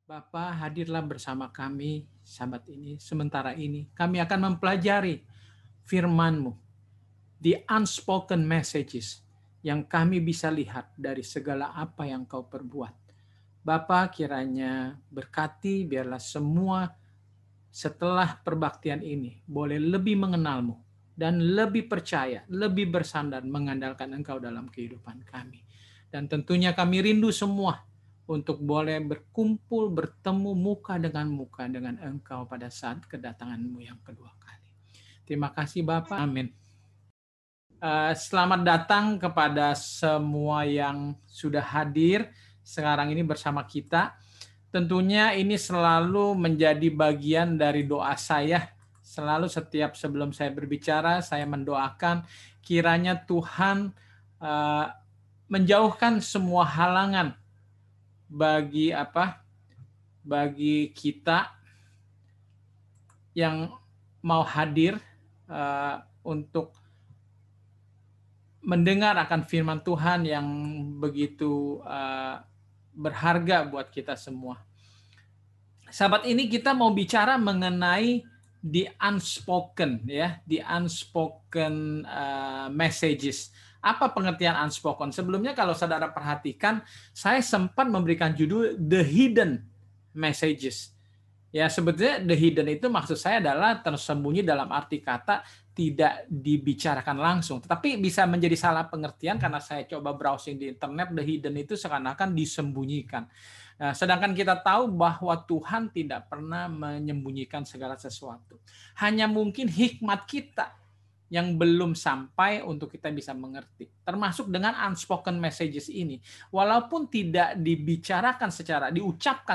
Bapa, hadirlah bersama kami sahabat ini. Sementara ini kami akan mempelajari firman-Mu, the unspoken messages yang kami bisa lihat dari segala apa yang Kau perbuat. Bapa, kiranya berkati biarlah semua setelah perbaktian ini boleh lebih mengenal-Mu dan lebih percaya, lebih bersandar mengandalkan Engkau dalam kehidupan kami. Dan tentunya kami rindu semua untuk boleh berkumpul, bertemu muka dengan Engkau pada saat kedatangan-Mu yang kedua kali. Terima kasih Bapak. Amin. Selamat datang kepada semua yang sudah hadir sekarang ini bersama kita. Tentunya ini selalu menjadi bagian dari doa saya. Selalu setiap sebelum saya berbicara, saya mendoakan kiranya Tuhan menjauhkan semua halangan bagi kita yang mau hadir untuk mendengar akan firman Tuhan yang begitu berharga buat kita semua. Sahabat, ini kita mau bicara mengenai the unspoken, ya, the unspoken messages. Apa pengertian unspoken? Sebelumnya kalau saudara perhatikan, saya sempat memberikan judul The Hidden Messages. Ya, sebetulnya the hidden itu maksud saya adalah tersembunyi dalam arti kata tidak dibicarakan langsung. Tetapi bisa menjadi salah pengertian karena saya coba browsing di internet, the hidden itu seakan-akan disembunyikan. Nah, sedangkan kita tahu bahwa Tuhan tidak pernah menyembunyikan segala sesuatu. Hanya mungkin hikmat kita yang belum sampai untuk kita bisa mengerti. Termasuk dengan unspoken messages ini. Walaupun tidak diucapkan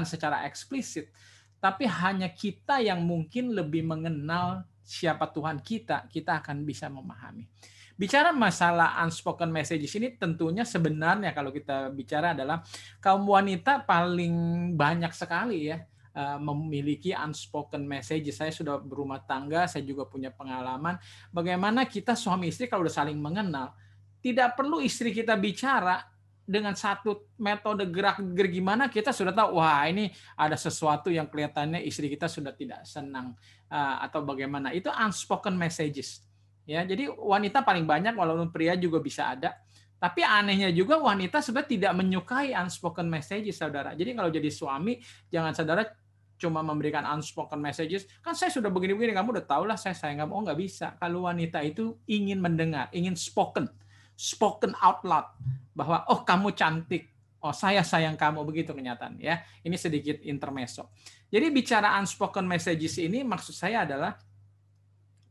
secara eksplisit, tapi hanya kita yang mungkin lebih mengenal siapa Tuhan kita akan bisa memahami. Bicara masalah unspoken messages ini tentunya sebenarnya kalau kita bicara adalah kaum wanita paling banyak sekali ya memiliki unspoken message. Saya sudah berumah tangga, saya juga punya pengalaman bagaimana kita suami istri kalau udah saling mengenal, tidak perlu istri kita bicara dengan satu metode gerak-gerik gimana kita sudah tahu, wah ini ada sesuatu yang kelihatannya istri kita sudah tidak senang atau bagaimana. Itu unspoken messages. Ya, jadi wanita paling banyak, walaupun pria juga bisa ada. Tapi anehnya juga wanita sebenarnya tidak menyukai unspoken messages, saudara. Jadi kalau jadi suami, jangan saudara cuma memberikan unspoken messages, kan saya sudah begini-begini, kamu udah tahu lah saya sayang kamu. Oh, nggak bisa. Kalau wanita itu ingin mendengar, ingin spoken out loud, bahwa oh kamu cantik, oh saya sayang kamu, begitu kenyataan ya. Ini sedikit intermezzo. Jadi bicara unspoken messages ini maksud saya adalah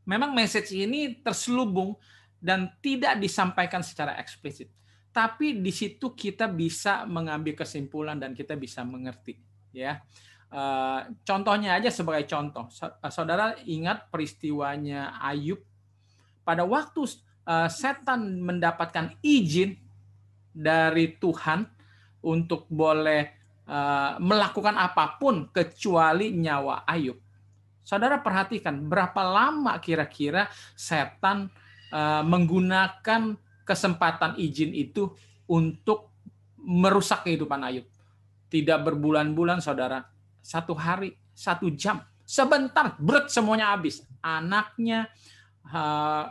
memang message ini terselubung dan tidak disampaikan secara eksplisit. Tapi di situ kita bisa mengambil kesimpulan dan kita bisa mengerti ya. Contohnya aja sebagai contoh, saudara ingat peristiwanya Ayub pada waktu setan mendapatkan izin dari Tuhan untuk boleh melakukan apapun kecuali nyawa Ayub. Saudara perhatikan berapa lama kira-kira setan menggunakan kesempatan izin itu untuk merusak kehidupan Ayub. Tidak berbulan-bulan, saudara. 1 hari, 1 jam, sebentar, berat semuanya habis. Anaknya,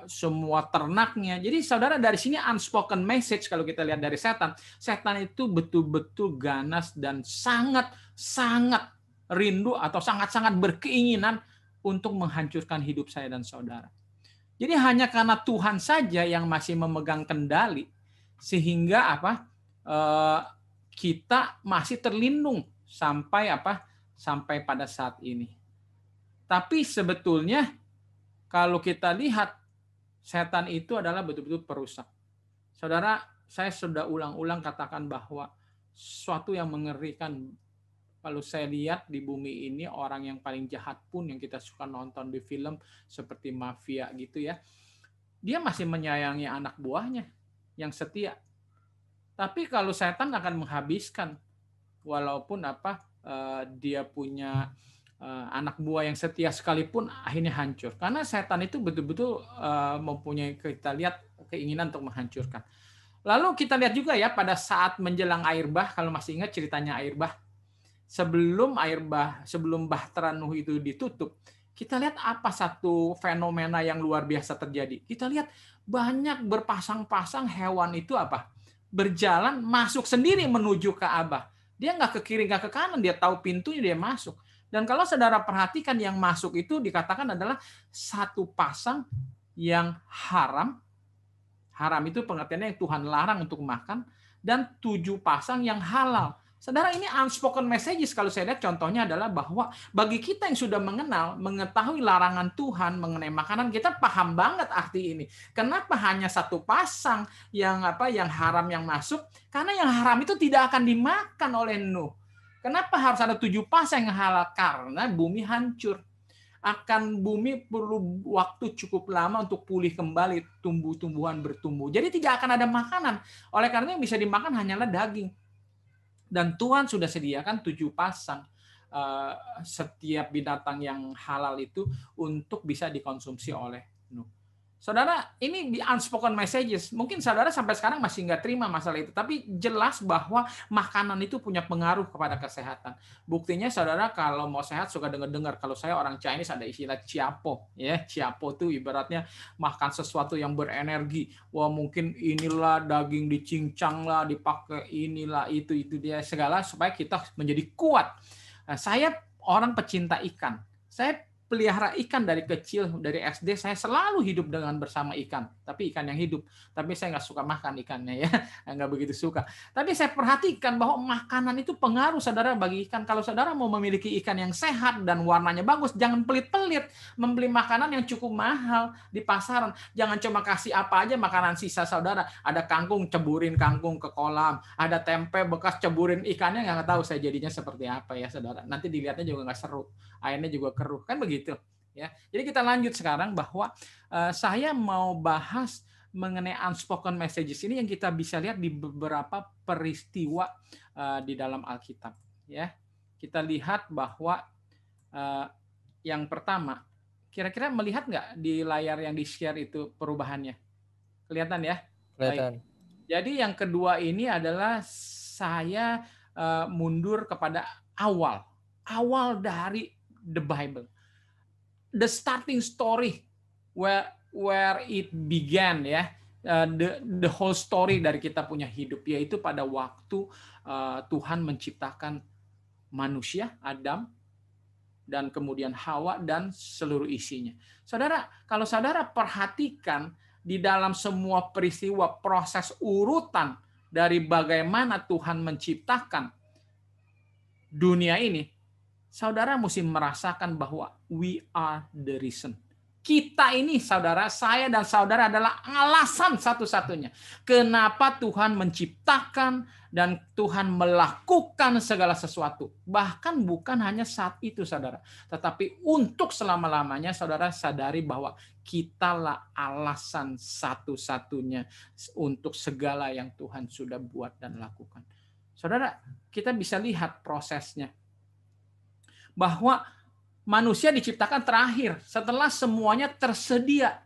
semua ternaknya. Jadi saudara, dari sini unspoken message kalau kita lihat dari setan. Setan itu betul-betul ganas dan sangat-sangat rindu atau sangat-sangat berkeinginan untuk menghancurkan hidup saya dan saudara. Jadi hanya karena Tuhan saja yang masih memegang kendali sehingga kita masih terlindung sampai pada saat ini. Tapi sebetulnya kalau kita lihat setan itu adalah betul-betul perusak. Saudara, saya sudah ulang-ulang katakan bahwa sesuatu yang mengerikan kalau saya lihat di bumi ini, orang yang paling jahat pun yang kita suka nonton di film seperti mafia gitu ya, dia masih menyayangi anak buahnya yang setia. Tapi kalau setan akan menghabiskan, walaupun dia punya anak buah yang setia sekalipun, akhirnya hancur. Karena setan itu betul-betul mempunyai, kita lihat, keinginan untuk menghancurkan. Lalu kita lihat juga ya pada saat menjelang air bah, kalau masih ingat ceritanya air bah, sebelum Bahtera Nuh itu ditutup, kita lihat apa satu fenomena yang luar biasa terjadi. Kita lihat banyak berpasang-pasang hewan itu apa? Berjalan masuk sendiri menuju Ka'bah. Dia nggak ke kiri, nggak ke kanan, dia tahu pintunya, dia masuk. Dan kalau saudara perhatikan yang masuk itu dikatakan adalah satu pasang yang haram. Haram itu pengertiannya yang Tuhan larang untuk makan. Dan 7 pasang yang halal. Saudara, ini unspoken messages kalau saya lihat contohnya adalah bahwa bagi kita yang sudah mengetahui larangan Tuhan mengenai makanan, kita paham banget arti ini. Kenapa hanya satu pasang yang haram yang masuk? Karena yang haram itu tidak akan dimakan oleh Nuh. Kenapa harus ada 7 pasang yang halal? Karena bumi hancur. Bumi perlu waktu cukup lama untuk pulih kembali, tumbuh-tumbuhan bertumbuh. Jadi tidak akan ada makanan. Oleh karena yang bisa dimakan hanyalah daging. Dan Tuhan sudah sediakan 7 pasang setiap binatang yang halal itu untuk bisa dikonsumsi oleh Nuh. Saudara, ini di unspoken messages. Mungkin saudara sampai sekarang masih nggak terima masalah itu. Tapi jelas bahwa makanan itu punya pengaruh kepada kesehatan. Buktinya saudara kalau mau sehat suka dengar-dengar. Kalau saya orang Chinese ada istilah ciapo. Ya, ciapo itu ibaratnya makan sesuatu yang berenergi. Wah mungkin inilah daging dicincang lah, dipakai inilah, itu dia. Segala supaya kita menjadi kuat. Nah, saya orang pecinta ikan. Saya pelihara ikan dari kecil, dari SD saya selalu hidup dengan bersama ikan, tapi ikan yang hidup. Tapi saya nggak suka makan ikannya ya, nggak begitu suka. Tapi saya perhatikan bahwa makanan itu pengaruh saudara bagi ikan. Kalau saudara mau memiliki ikan yang sehat dan warnanya bagus, jangan pelit-pelit membeli makanan yang cukup mahal di pasaran. Jangan cuma kasih apa aja makanan sisa saudara. Ada kangkung, ceburin kangkung ke kolam. Ada tempe bekas, ceburin ikannya, nggak tahu saya jadinya seperti apa ya saudara. Nanti dilihatnya juga nggak seru, airnya juga keruh, kan begitu. Ya, jadi kita lanjut sekarang bahwa saya mau bahas mengenai unspoken messages ini yang kita bisa lihat di beberapa peristiwa di dalam Alkitab. Ya, kita lihat bahwa yang pertama, kira-kira melihat nggak di layar yang di share itu perubahannya? Kelihatan ya? Kelihatan. Baik. Jadi yang kedua ini adalah saya mundur kepada awal dari the Bible. The starting story where it began ya, the whole story dari kita punya hidup, yaitu pada waktu Tuhan menciptakan manusia Adam dan kemudian Hawa dan seluruh isinya. Saudara, kalau saudara perhatikan di dalam semua peristiwa proses urutan dari bagaimana Tuhan menciptakan dunia ini, saudara mesti merasakan bahwa we are the reason. Kita ini saudara, saya dan saudara adalah alasan satu-satunya kenapa Tuhan menciptakan dan Tuhan melakukan segala sesuatu. Bahkan bukan hanya saat itu saudara, tetapi untuk selama-lamanya saudara sadari bahwa kitalah alasan satu-satunya untuk segala yang Tuhan sudah buat dan lakukan. Saudara, kita bisa lihat prosesnya. Bahwa manusia diciptakan terakhir setelah semuanya tersedia.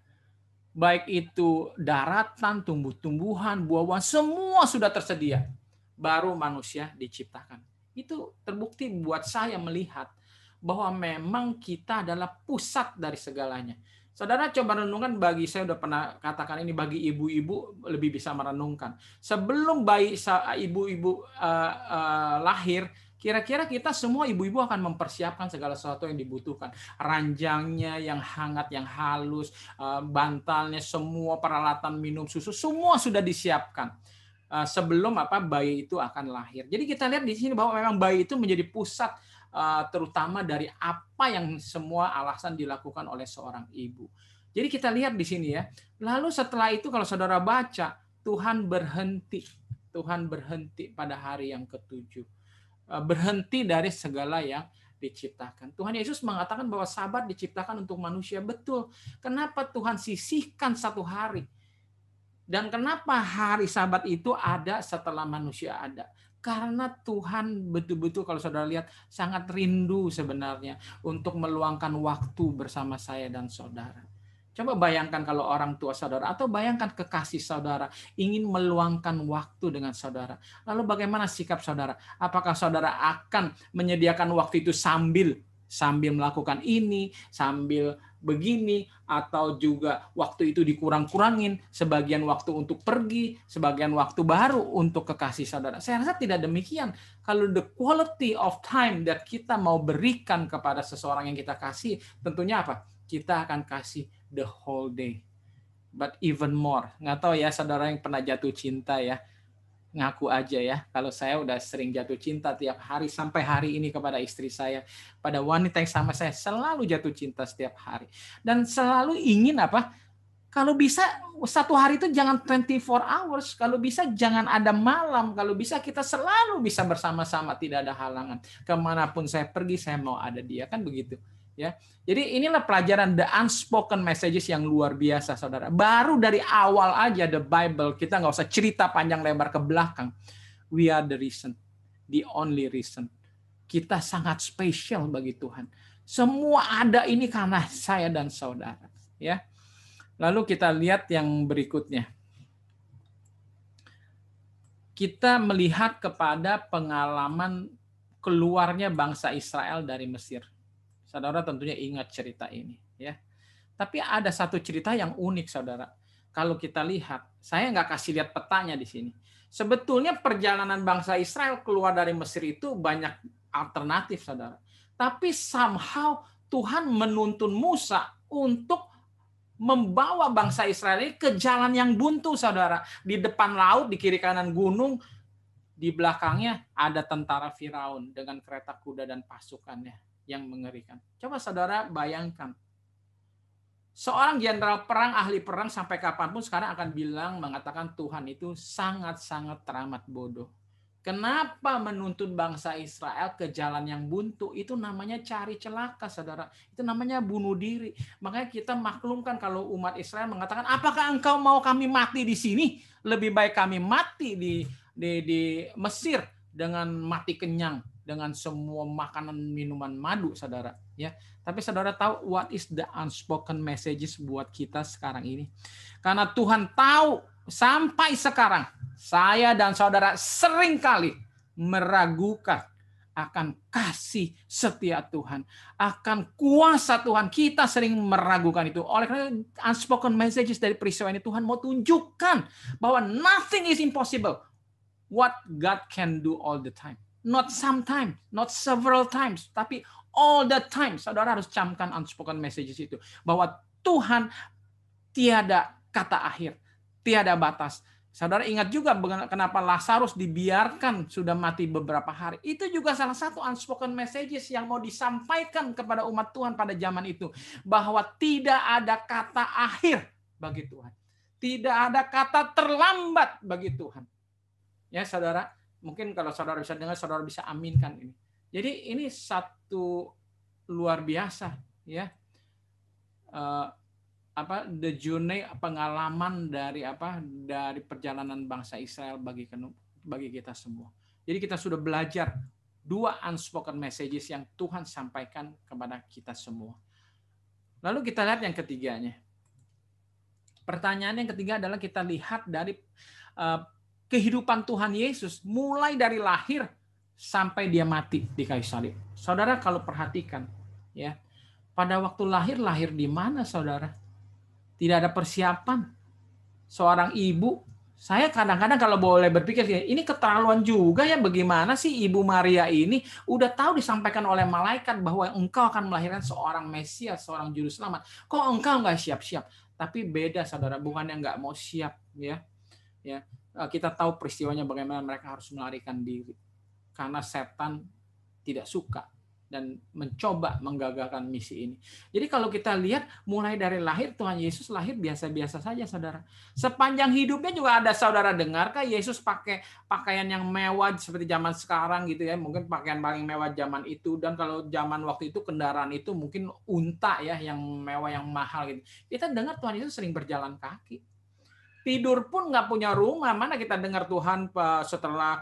Baik itu daratan, tumbuh-tumbuhan, buah-buahan, semua sudah tersedia. Baru manusia diciptakan. Itu terbukti buat saya melihat bahwa memang kita adalah pusat dari segalanya. Saudara coba renungkan, bagi saya udah pernah katakan ini, bagi ibu-ibu lebih bisa merenungkan. Sebelum ibu-ibu lahir, kira-kira kita semua ibu-ibu akan mempersiapkan segala sesuatu yang dibutuhkan. Ranjangnya yang hangat, yang halus, bantalnya, semua peralatan minum susu, semua sudah disiapkan sebelum bayi itu akan lahir. Jadi kita lihat di sini bahwa memang bayi itu menjadi pusat terutama dari apa yang semua alasan dilakukan oleh seorang ibu. Jadi kita lihat di sini ya. Lalu setelah itu kalau saudara baca, Tuhan berhenti pada hari yang ke-7. Berhenti dari segala yang diciptakan. Tuhan Yesus mengatakan bahwa Sabat diciptakan untuk manusia. Betul. Kenapa Tuhan sisihkan satu hari? Dan kenapa hari Sabat itu ada setelah manusia ada? Karena Tuhan betul-betul kalau saudara lihat sangat rindu sebenarnya untuk meluangkan waktu bersama saya dan saudara. Coba bayangkan kalau orang tua saudara atau bayangkan kekasih saudara ingin meluangkan waktu dengan saudara. Lalu bagaimana sikap saudara? Apakah saudara akan menyediakan waktu itu sambil melakukan ini, sambil begini, atau juga waktu itu dikurang-kurangin, sebagian waktu untuk pergi, sebagian waktu baru untuk kekasih saudara? Saya rasa tidak demikian. Kalau the quality of time that kita mau berikan kepada seseorang yang kita kasih, tentunya apa? Kita akan kasih the whole day, but even more. Nggak tahu ya saudara yang pernah jatuh cinta ya, ngaku aja ya. Kalau saya udah sering jatuh cinta tiap hari sampai hari ini kepada istri saya, pada wanita yang sama saya selalu jatuh cinta setiap hari dan selalu ingin apa? Kalau bisa satu hari itu jangan 24 hours, kalau bisa jangan ada malam, kalau bisa kita selalu bisa bersama-sama, tidak ada halangan. Kemanapun saya pergi, saya mau ada dia, kan begitu. Ya, jadi inilah pelajaran the unspoken messages yang luar biasa, saudara. Baru dari awal aja the Bible, kita nggak usah cerita panjang lebar ke belakang. We are the reason, the only reason. Kita sangat spesial bagi Tuhan. Semua ada ini karena saya dan saudara. Ya. Lalu kita lihat yang berikutnya. Kita melihat kepada pengalaman keluarnya bangsa Israel dari Mesir. Saudara tentunya ingat cerita ini, ya. Tapi ada satu cerita yang unik, saudara. Kalau kita lihat, saya nggak kasih lihat petanya di sini. Sebetulnya perjalanan bangsa Israel keluar dari Mesir itu banyak alternatif, saudara. Tapi somehow Tuhan menuntun Musa untuk membawa bangsa Israel ini ke jalan yang buntu, saudara. Di depan laut, di kiri kanan gunung, di belakangnya ada tentara Firaun dengan kereta kuda dan pasukannya yang mengerikan. Coba saudara bayangkan. Seorang jenderal perang, ahli perang sampai kapanpun sekarang akan bilang, mengatakan Tuhan itu sangat-sangat teramat bodoh. Kenapa menuntun bangsa Israel ke jalan yang buntu? Itu namanya cari celaka, saudara. Itu namanya bunuh diri. Makanya kita maklumkan kalau umat Israel mengatakan, apakah engkau mau kami mati di sini? Lebih baik kami mati di Mesir dengan mati kenyang, dengan semua makanan minuman madu, saudara. Ya, tapi saudara tahu what is the unspoken messages buat kita sekarang ini? Karena Tuhan tahu sampai sekarang saya dan saudara seringkali meragukan akan kasih setia Tuhan, akan kuasa Tuhan. Kita sering meragukan itu. Oleh karena unspoken messages dari peristiwa ini, Tuhan mau tunjukkan bahwa nothing is impossible. What God can do all the time. Not sometimes, not several times, tapi all the time. Saudara harus camkan unspoken messages itu. Bahwa Tuhan tiada kata akhir, tiada batas. Saudara ingat juga kenapa Lazarus dibiarkan sudah mati beberapa hari. Itu juga salah satu unspoken messages yang mau disampaikan kepada umat Tuhan pada zaman itu. Bahwa tidak ada kata akhir bagi Tuhan. Tidak ada kata terlambat bagi Tuhan. Ya saudara, mungkin kalau saudara bisa dengar, saudara bisa aminkan ini. Jadi ini satu luar biasa, ya. The journey, pengalaman dari perjalanan bangsa Israel bagi kita semua. Jadi kita sudah belajar 2 unspoken messages yang Tuhan sampaikan kepada kita semua. Lalu kita lihat yang ketiganya. Pertanyaan yang ketiga adalah kita lihat dari kehidupan Tuhan Yesus mulai dari lahir sampai dia mati di kayu salib. Saudara kalau perhatikan, ya, pada waktu lahir di mana, saudara? Tidak ada persiapan. Seorang ibu, saya kadang-kadang kalau boleh berpikir, ini keterlaluan juga ya, bagaimana sih Ibu Maria ini udah tahu disampaikan oleh malaikat bahwa engkau akan melahirkan seorang Mesias, seorang juru selamat. Kok engkau nggak siap-siap? Tapi beda, saudara, bukannya nggak mau siap, ya. Kita tahu peristiwanya bagaimana mereka harus melarikan diri karena setan tidak suka dan mencoba menggagalkan misi ini. Jadi kalau kita lihat mulai dari lahir, Tuhan Yesus lahir biasa-biasa saja, saudara. Sepanjang hidupnya juga ada saudara dengarkah Yesus pakai pakaian yang mewah seperti zaman sekarang gitu ya, mungkin pakaian paling mewah zaman itu, dan kalau zaman waktu itu kendaraan itu mungkin unta ya, yang mewah, yang mahal gitu. Kita dengar Tuhan Yesus sering berjalan kaki. Tidur pun nggak punya rumah. Mana kita dengar Tuhan setelah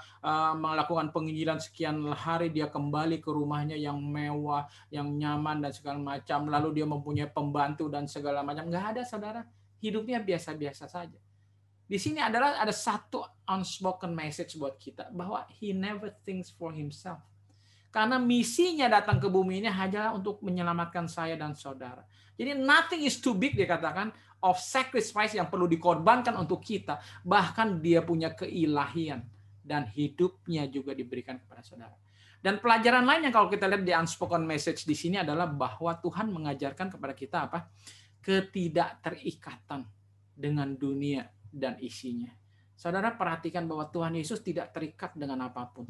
melakukan penginjilan sekian hari, dia kembali ke rumahnya yang mewah, yang nyaman, dan segala macam. Lalu dia mempunyai pembantu dan segala macam. Nggak ada, saudara. Hidupnya biasa-biasa saja. Di sini ada satu unspoken message buat kita, bahwa he never thinks for himself. Karena misinya datang ke bumi ini hanyalah untuk menyelamatkan saya dan saudara. Jadi nothing is too big, dikatakan, of sacrifice yang perlu dikorbankan untuk kita. Bahkan dia punya keilahian. Dan hidupnya juga diberikan kepada saudara. Dan pelajaran lain yang kalau kita lihat di unspoken message di sini adalah bahwa Tuhan mengajarkan kepada kita apa? Ketidakterikatan dengan dunia dan isinya. Saudara perhatikan bahwa Tuhan Yesus tidak terikat dengan apapun.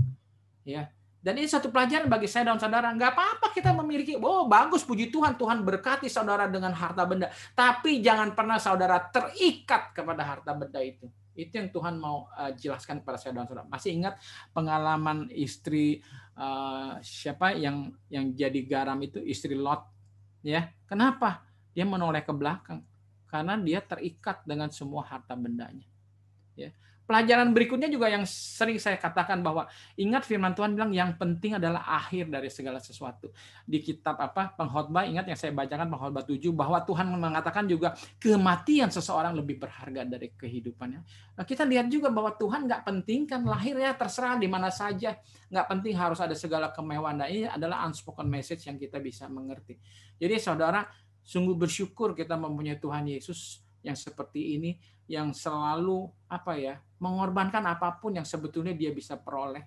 Ya. Dan ini satu pelajaran bagi saya dan saudara. Nggak apa-apa kita memiliki, bagus, puji Tuhan, Tuhan berkati saudara dengan harta benda. Tapi jangan pernah saudara terikat kepada harta benda itu. Itu yang Tuhan mau jelaskan kepada saya dan saudara. Masih ingat pengalaman istri siapa yang jadi garam itu, istri Lot? Ya, kenapa? Dia menoleh ke belakang. Karena dia terikat dengan semua harta bendanya. Ya. Pelajaran berikutnya juga yang sering saya katakan, bahwa ingat firman Tuhan bilang yang penting adalah akhir dari segala sesuatu. Di kitab Pengkhotbah, ingat yang saya bacakan Pengkhotbah 7, bahwa Tuhan mengatakan juga kematian seseorang lebih berharga dari kehidupannya. Nah, kita lihat juga bahwa Tuhan nggak pentingkan lahirnya, terserah di mana saja, nggak penting harus ada segala kemewahan. Nah, ini adalah unspoken message yang kita bisa mengerti. Jadi saudara, sungguh bersyukur kita mempunyai Tuhan Yesus yang seperti ini, yang selalu mengorbankan apapun yang sebetulnya dia bisa peroleh.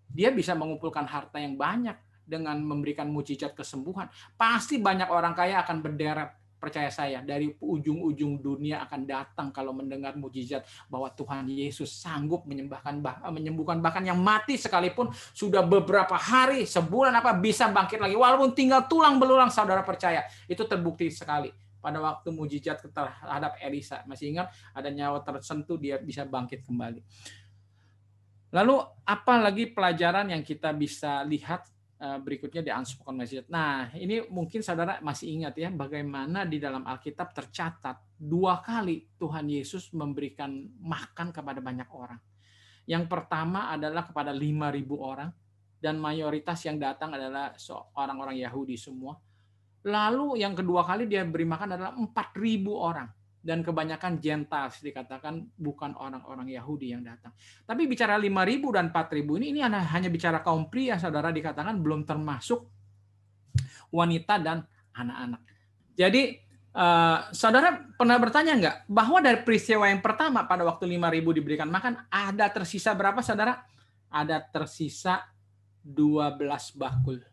Dia bisa mengumpulkan harta yang banyak dengan memberikan mujizat kesembuhan. Pasti banyak orang kaya akan berderet, percaya saya, dari ujung-ujung dunia akan datang kalau mendengar mujizat bahwa Tuhan Yesus sanggup menyembuhkan, bahkan yang mati sekalipun sudah beberapa hari, sebulan bisa bangkit lagi, walaupun tinggal tulang belulang. Saudara percaya, itu terbukti sekali. Pada waktu mujizat terhadap Elisa, masih ingat, ada nyawa tersentuh, dia bisa bangkit kembali. Lalu apa lagi pelajaran yang kita bisa lihat berikutnya di unspoken message? Nah, ini mungkin saudara masih ingat ya, bagaimana di dalam Alkitab tercatat 2 kali Tuhan Yesus memberikan makan kepada banyak orang. Yang pertama adalah kepada 5.000 orang, dan mayoritas yang datang adalah orang-orang Yahudi semua. Lalu yang kedua kali dia beri makan adalah 4.000 orang. Dan kebanyakan Gentiles, dikatakan bukan orang-orang Yahudi yang datang. Tapi bicara 5.000 dan 4.000 ini hanya bicara kaum pria, saudara, dikatakan belum termasuk wanita dan anak-anak. Jadi saudara pernah bertanya nggak, bahwa dari peristiwa yang pertama pada waktu 5.000 diberikan makan, ada tersisa berapa, saudara? Ada tersisa 12 bakul.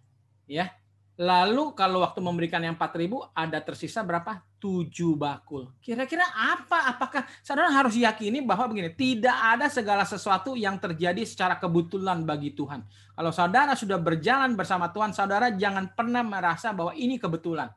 Ya. Lalu kalau waktu memberikan yang 4.000 ada tersisa berapa? 7 bakul. Kira-kira apa? Apakah saudara harus yakini bahwa begini, tidak ada segala sesuatu yang terjadi secara kebetulan bagi Tuhan. Kalau saudara sudah berjalan bersama Tuhan, saudara jangan pernah merasa bahwa ini kebetulan.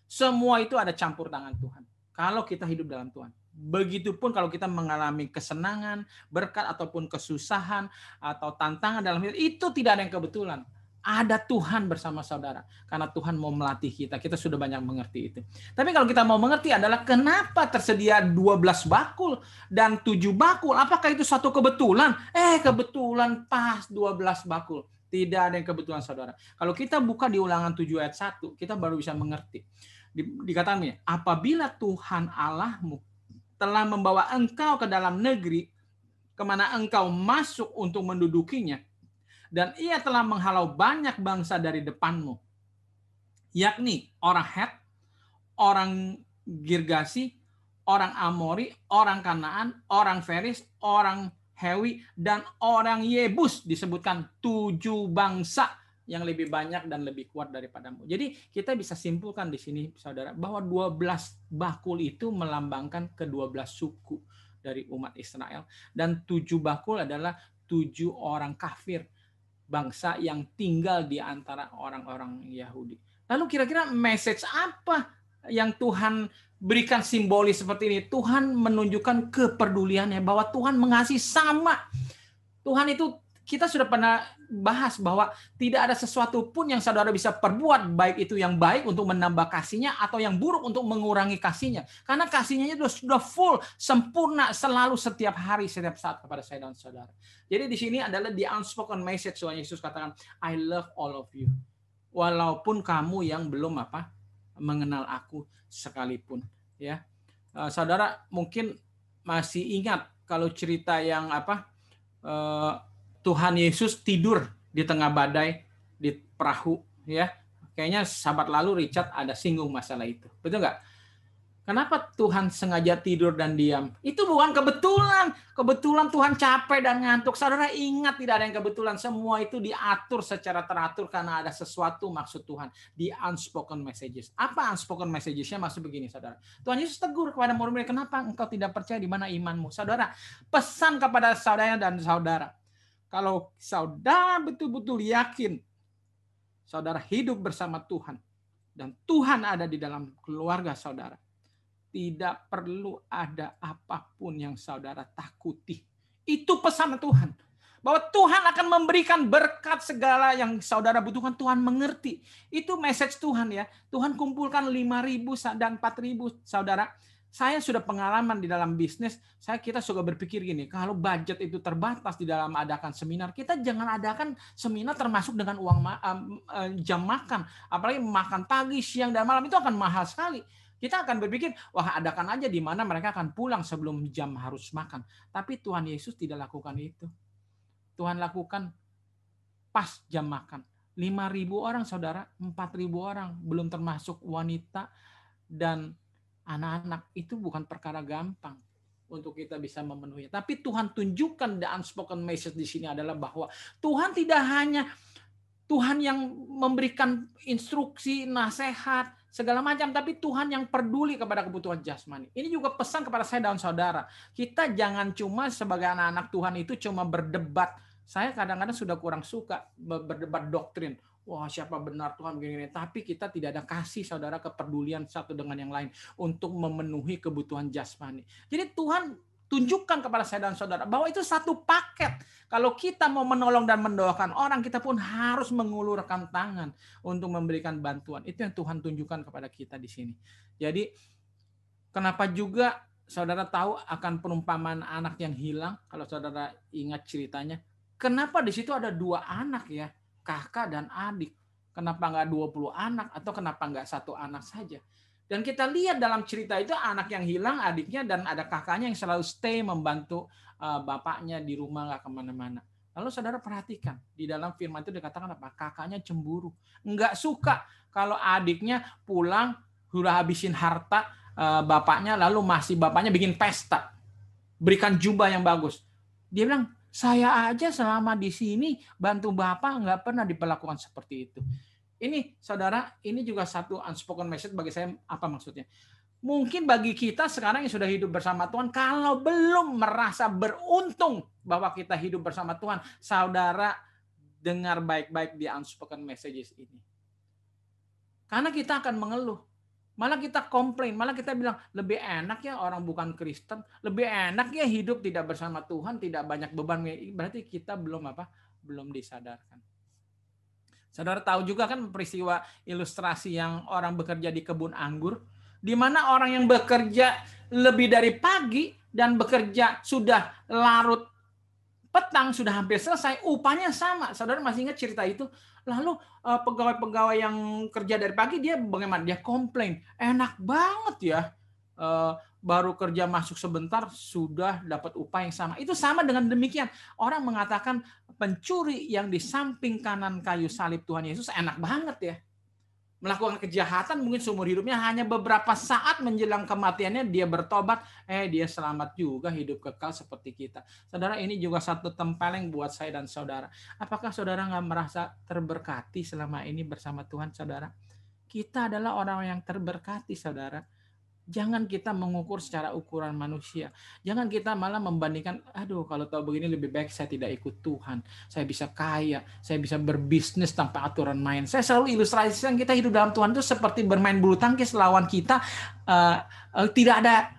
Semua itu ada campur tangan Tuhan. Kalau kita hidup dalam Tuhan. Begitupun kalau kita mengalami kesenangan, berkat ataupun kesusahan atau tantangan dalam hidup, itu tidak ada yang kebetulan. Ada Tuhan bersama saudara. Karena Tuhan mau melatih kita. Kita sudah banyak mengerti itu. Tapi kalau kita mau mengerti adalah kenapa tersedia 12 bakul dan 7 bakul. Apakah itu suatu kebetulan? Kebetulan pas 12 bakul. Tidak ada yang kebetulan, saudara. Kalau kita buka di Ulangan 7 ayat 1, kita baru bisa mengerti. Dikatakan, apabila Tuhan Allahmu telah membawa engkau ke dalam negeri kemana engkau masuk untuk mendudukinya, dan ia telah menghalau banyak bangsa dari depanmu, yakni orang Het, orang Girgasi, orang Amori, orang Kanaan, orang Feris, orang Hewi, dan orang Yebus. Disebutkan 7 bangsa yang lebih banyak dan lebih kuat daripadamu. Jadi kita bisa simpulkan di sini, saudara, bahwa 12 bakul itu melambangkan ke-12 suku dari umat Israel. Dan 7 bakul adalah 7 orang kafir, bangsa yang tinggal di antara orang-orang Yahudi. Lalu kira-kira message apa yang Tuhan berikan simbolis seperti ini? Tuhan menunjukkan kepeduliannya, bahwa Tuhan mengasihi sama. Tuhan itu kita sudah pernah bahas bahwa tidak ada sesuatu pun yang saudara bisa perbuat, baik itu yang baik untuk menambah kasihnya atau yang buruk untuk mengurangi kasihnya. Karena kasihnya itu sudah full, sempurna, selalu, setiap hari, setiap saat kepada saya dan saudara. Jadi di sini adalah the unspoken message. Tuhan Yesus katakan, I love all of you. Walaupun kamu yang belum mengenal aku sekalipun. Ya, saudara mungkin masih ingat kalau cerita yang Tuhan Yesus tidur di tengah badai di perahu, ya. Kayaknya sahabat lalu Richard ada singgung masalah itu. Betul nggak? Kenapa Tuhan sengaja tidur dan diam? Itu bukan kebetulan. Kebetulan Tuhan capek dan ngantuk. Saudara ingat, tidak ada yang kebetulan. Semua itu diatur secara teratur karena ada sesuatu maksud Tuhan. The unspoken messages. Apa unspoken messages-nya? Maksud begini, saudara. Tuhan Yesus tegur kepada murid-murid, kenapa engkau tidak percaya, di mana imanmu? Saudara, pesan kepada saudara dan saudara. Kalau saudara betul-betul yakin saudara hidup bersama Tuhan dan Tuhan ada di dalam keluarga saudara, tidak perlu ada apapun yang saudara takuti. Itu pesan Tuhan. Bahwa Tuhan akan memberikan berkat segala yang saudara butuhkan. Tuhan mengerti. Itu message Tuhan ya. Tuhan kumpulkan 5.000 dan 4.000 saudara. Saya sudah pengalaman di dalam bisnis, kita suka berpikir gini, kalau budget itu terbatas di dalam adakan seminar, kita jangan adakan seminar termasuk dengan uang jam makan. Apalagi makan pagi, siang, dan malam itu akan mahal sekali. Kita akan berpikir, wah adakan aja di mana mereka akan pulang sebelum jam harus makan. Tapi Tuhan Yesus tidak lakukan itu. Tuhan lakukan pas jam makan. 5.000 orang saudara, 4.000 orang, belum termasuk wanita dan anak-anak. Itu bukan perkara gampang untuk kita bisa memenuhi. Tapi Tuhan tunjukkan the unspoken message di sini adalah bahwa Tuhan tidak hanya Tuhan yang memberikan instruksi, nasihat, segala macam, tapi Tuhan yang peduli kepada kebutuhan jasmani. Ini juga pesan kepada saya dan saudara. Kita jangan cuma sebagai anak-anak Tuhan itu cuma berdebat. Saya kadang-kadang sudah kurang suka berdebat doktrin. Wah, siapa benar Tuhan begini. Tapi kita tidak ada kasih saudara, kepedulian satu dengan yang lain untuk memenuhi kebutuhan jasmani. Jadi Tuhan tunjukkan kepada saya dan saudara bahwa itu satu paket. Kalau kita mau menolong dan mendoakan orang, kita pun harus mengulurkan tangan untuk memberikan bantuan. Itu yang Tuhan tunjukkan kepada kita di sini. Jadi kenapa juga saudara tahu akan perumpamaan anak yang hilang? Kalau saudara ingat ceritanya, kenapa di situ ada 2 anak ya? Kakak dan adik. Kenapa nggak 20 anak atau kenapa nggak 1 anak saja? Dan kita lihat dalam cerita itu anak yang hilang, adiknya dan ada kakaknya yang selalu stay membantu bapaknya di rumah, nggak kemana-mana. Lalu saudara perhatikan di dalam firman itu dikatakan apa? Kakaknya cemburu, nggak suka kalau adiknya pulang sudah habisin harta bapaknya, lalu masih bapaknya bikin pesta, berikan jubah yang bagus. Dia bilang, saya aja selama di sini bantu Bapak nggak pernah diperlakukan seperti itu. Ini saudara, ini juga satu unspoken message bagi saya. Apa maksudnya? Mungkin bagi kita sekarang yang sudah hidup bersama Tuhan, kalau belum merasa beruntung bahwa kita hidup bersama Tuhan, saudara dengar baik-baik di unspoken messages ini. Karena kita akan mengeluh. Malah kita komplain, malah kita bilang lebih enak ya orang bukan Kristen, lebih enak ya hidup tidak bersama Tuhan, tidak banyak beban. Berarti kita belum disadarkan. Saudara tahu juga kan peristiwa ilustrasi yang orang bekerja di kebun anggur, di mana orang yang bekerja lebih dari pagi dan bekerja sudah larut petang, sudah hampir selesai, upahnya sama. Saudara masih ingat cerita itu? Lalu pegawai-pegawai yang kerja dari pagi, dia bagaimana? Dia komplain, enak banget ya, baru kerja masuk sebentar sudah dapat upah yang sama. Itu sama dengan demikian. Orang mengatakan pencuri yang di samping kanan kayu salib Tuhan Yesus enak banget ya. Melakukan kejahatan mungkin seumur hidupnya, hanya beberapa saat menjelang kematiannya dia bertobat, dia selamat juga, hidup kekal seperti kita. Saudara, ini juga satu tempeleng buat saya dan saudara. Apakah saudara nggak merasa terberkati selama ini bersama Tuhan, saudara? Kita adalah orang yang terberkati, saudara. Jangan kita mengukur secara ukuran manusia. Jangan kita malah membandingkan, aduh kalau tahu begini lebih baik saya tidak ikut Tuhan. Saya bisa kaya, saya bisa berbisnis tanpa aturan main. Saya selalu ilustrasikan kita hidup dalam Tuhan itu seperti bermain bulu tangkis, lawan kita tidak ada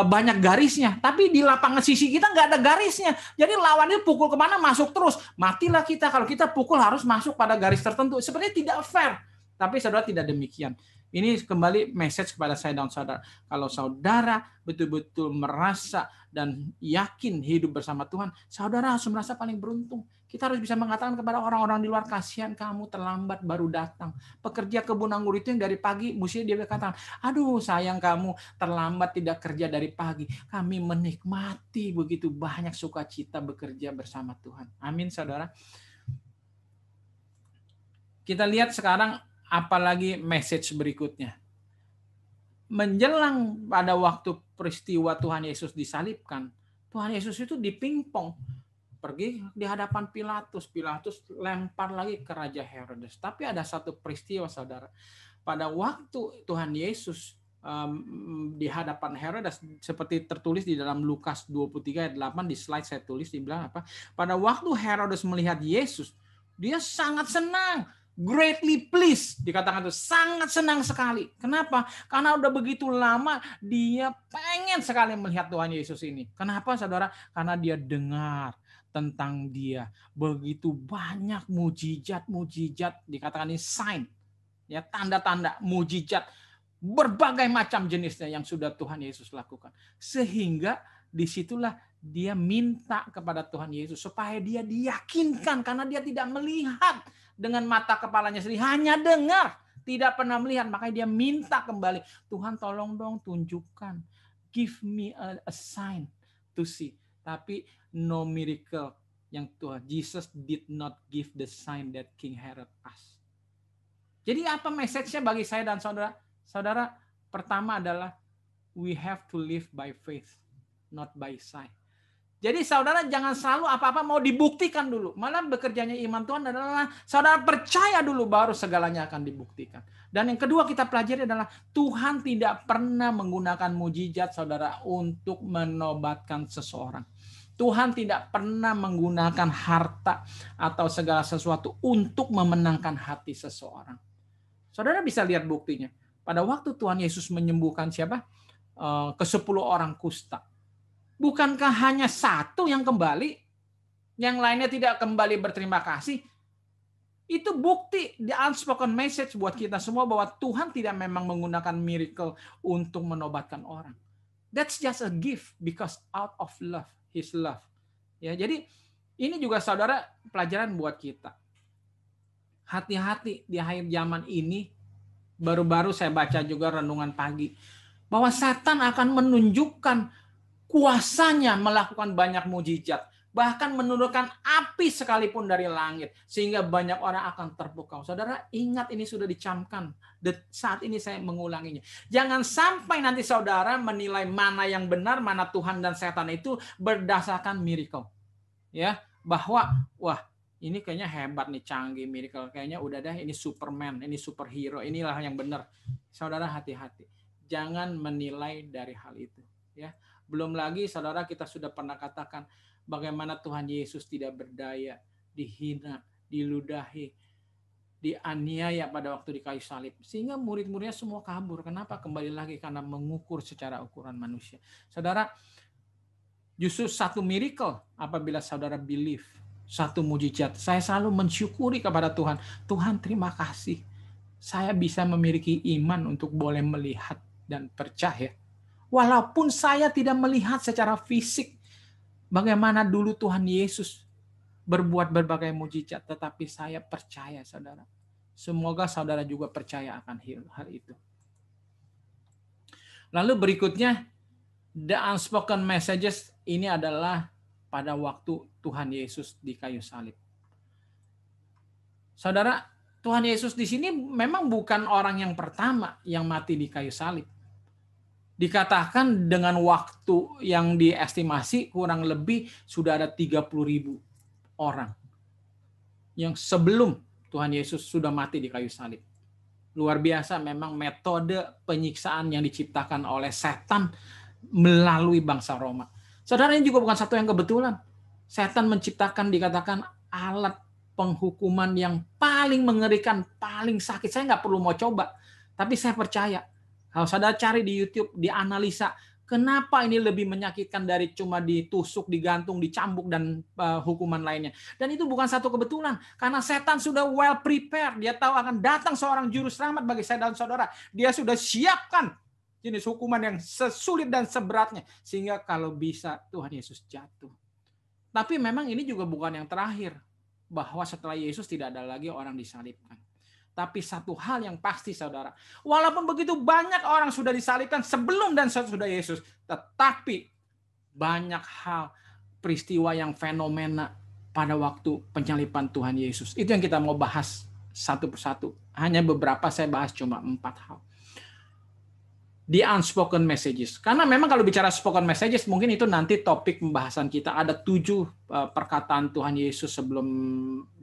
banyak garisnya, tapi di lapangan sisi kita nggak ada garisnya. Jadi lawannya pukul kemana masuk terus, matilah kita. Kalau kita pukul harus masuk pada garis tertentu, sebenarnya tidak fair. Tapi saudara tidak demikian. Ini kembali message kepada saya dan saudara. Kalau saudara betul-betul merasa dan yakin hidup bersama Tuhan, saudara harus merasa paling beruntung. Kita harus bisa mengatakan kepada orang-orang di luar, kasihan kamu terlambat baru datang. Pekerja kebun anggur itu yang dari pagi, mesti dia katakan, aduh sayang kamu terlambat tidak kerja dari pagi. Kami menikmati begitu banyak sukacita bekerja bersama Tuhan. Amin, saudara. Kita lihat sekarang apalagi message berikutnya. Menjelang pada waktu peristiwa Tuhan Yesus disalibkan, Tuhan Yesus itu dipingpong. Pergi di hadapan Pilatus. Pilatus lempar lagi ke Raja Herodes. Tapi ada satu peristiwa, saudara. Pada waktu Tuhan Yesus di hadapan Herodes, seperti tertulis di dalam Lukas 23 ayat 8, di slide saya tulis, dibilang apa? Pada waktu Herodes melihat Yesus, dia sangat senang. Greatly pleased, dikatakan itu sangat senang sekali. Kenapa? Karena udah begitu lama dia pengen sekali melihat Tuhan Yesus ini. Kenapa, saudara? Karena dia dengar tentang dia. Begitu banyak mujizat-mujizat, dikatakan ini sign, ya, tanda-tanda mujizat berbagai macam jenisnya yang sudah Tuhan Yesus lakukan. Sehingga disitulah dia minta kepada Tuhan Yesus supaya dia diyakinkan, karena dia tidak melihat dengan mata kepalanya sendiri, hanya dengar, tidak pernah melihat. Makanya dia minta kembali, Tuhan tolong dong tunjukkan, give me a sign to see. Tapi no miracle yang Tuhan Jesus did not give the sign that King Herod asked. Jadi apa message-nya bagi saya dan saudara? Saudara, pertama adalah we have to live by faith, not by sight. Jadi saudara jangan selalu apa-apa mau dibuktikan dulu. Malah bekerjanya iman Tuhan adalah saudara percaya dulu baru segalanya akan dibuktikan. Dan yang kedua kita pelajari adalah Tuhan tidak pernah menggunakan mujizat saudara untuk menobatkan seseorang. Tuhan tidak pernah menggunakan harta atau segala sesuatu untuk memenangkan hati seseorang. Saudara bisa lihat buktinya. Pada waktu Tuhan Yesus menyembuhkan siapa? Ke-10 orang kusta. Bukankah hanya satu yang kembali? Yang lainnya tidak kembali berterima kasih? Itu bukti, the unspoken message buat kita semua bahwa Tuhan tidak memang menggunakan miracle untuk menobatkan orang. That's just a gift because out of love, His love. Ya, jadi ini juga saudara pelajaran buat kita. Hati-hati di akhir zaman ini. Baru-baru saya baca juga renungan pagi bahwa setan akan menunjukkan kuasanya melakukan banyak mujizat, bahkan menurunkan api sekalipun dari langit, sehingga banyak orang akan terpukau. Saudara, ingat ini sudah dicamkan. Saat ini saya mengulanginya. Jangan sampai nanti saudara menilai mana yang benar, mana Tuhan dan setan itu berdasarkan miracle. Ya, bahwa wah, ini kayaknya hebat nih, canggih miracle. Kayaknya udah dah, ini Superman, ini superhero, inilah yang benar. Saudara hati-hati. Jangan menilai dari hal itu. Ya. Belum lagi saudara kita sudah pernah katakan bagaimana Tuhan Yesus tidak berdaya, dihina, diludahi, dianiaya pada waktu di kayu salib. Sehingga murid-muridnya semua kabur. Kenapa? Kembali lagi karena mengukur secara ukuran manusia. Saudara, justru satu miracle apabila saudara believe, satu mujizat. Saya selalu mensyukuri kepada Tuhan. Tuhan terima kasih. Saya bisa memiliki iman untuk boleh melihat dan percaya. Walaupun saya tidak melihat secara fisik bagaimana dulu Tuhan Yesus berbuat berbagai mujizat, tetapi saya percaya, saudara. Semoga saudara juga percaya akan hal itu. Lalu berikutnya, the unspoken messages ini adalah pada waktu Tuhan Yesus di kayu salib. Saudara, Tuhan Yesus di sini memang bukan orang yang pertama yang mati di kayu salib. Dikatakan dengan waktu yang diestimasi kurang lebih sudah ada 30.000 orang yang sebelum Tuhan Yesus sudah mati di kayu salib. Luar biasa memang metode penyiksaan yang diciptakan oleh setan melalui bangsa Roma. Saudara, ini juga bukan satu yang kebetulan. Setan menciptakan dikatakan alat penghukuman yang paling mengerikan, paling sakit. Saya nggak perlu mau coba, tapi saya percaya Kalau saudara cari di YouTube, dianalisa, kenapa ini lebih menyakitkan dari cuma ditusuk, digantung, dicambuk, dan hukuman lainnya. Dan itu bukan satu kebetulan. Karena setan sudah well prepared. Dia tahu akan datang seorang juru selamat bagi saya dan saudara. Dia sudah siapkan jenis hukuman yang sesulit dan seberatnya. Sehingga kalau bisa Tuhan Yesus jatuh. Tapi memang ini juga bukan yang terakhir. Bahwa setelah Yesus tidak ada lagi orang disalibkan. Tapi satu hal yang pasti saudara, walaupun begitu banyak orang sudah disalibkan sebelum dan sesudah Yesus, tetapi banyak hal peristiwa yang fenomena pada waktu penyaliban Tuhan Yesus. Itu yang kita mau bahas satu persatu. Hanya beberapa, saya bahas cuma 4 hal. The unspoken messages. Karena memang kalau bicara spoken messages, mungkin itu nanti topik pembahasan kita. Ada 7 perkataan Tuhan Yesus sebelum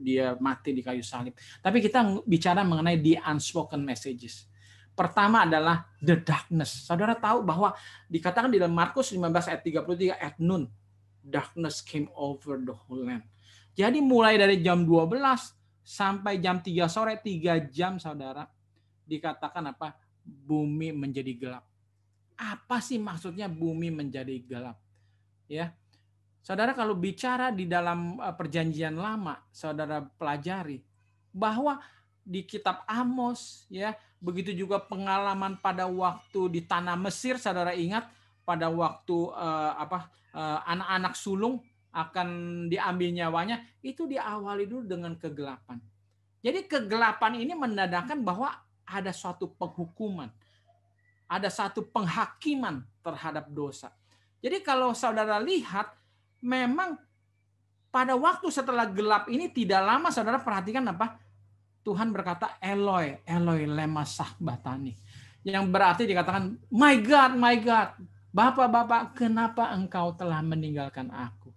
dia mati di kayu salib. Tapi kita bicara mengenai the unspoken messages. Pertama adalah the darkness. Saudara tahu bahwa dikatakan di dalam Markus 15 ayat 33, at noon, darkness came over the whole land. Jadi mulai dari jam 12 sampai jam 3 sore, 3 jam saudara, dikatakan apa? Bumi menjadi gelap. Apa sih maksudnya bumi menjadi gelap? Ya, saudara kalau bicara di dalam perjanjian lama, saudara pelajari bahwa di kitab Amos, ya, begitu juga pengalaman pada waktu di tanah Mesir, saudara ingat pada waktu anak-anak sulung akan diambil nyawanya, itu diawali dulu dengan kegelapan. Jadi kegelapan ini menandakan bahwa ada suatu penghukuman, ada satu penghakiman terhadap dosa. Jadi kalau saudara lihat, memang pada waktu setelah gelap ini tidak lama, saudara perhatikan apa? Tuhan berkata, Eloi, Eloi lema sabachthani. Yang berarti dikatakan, my God, Bapak, kenapa engkau telah meninggalkan aku?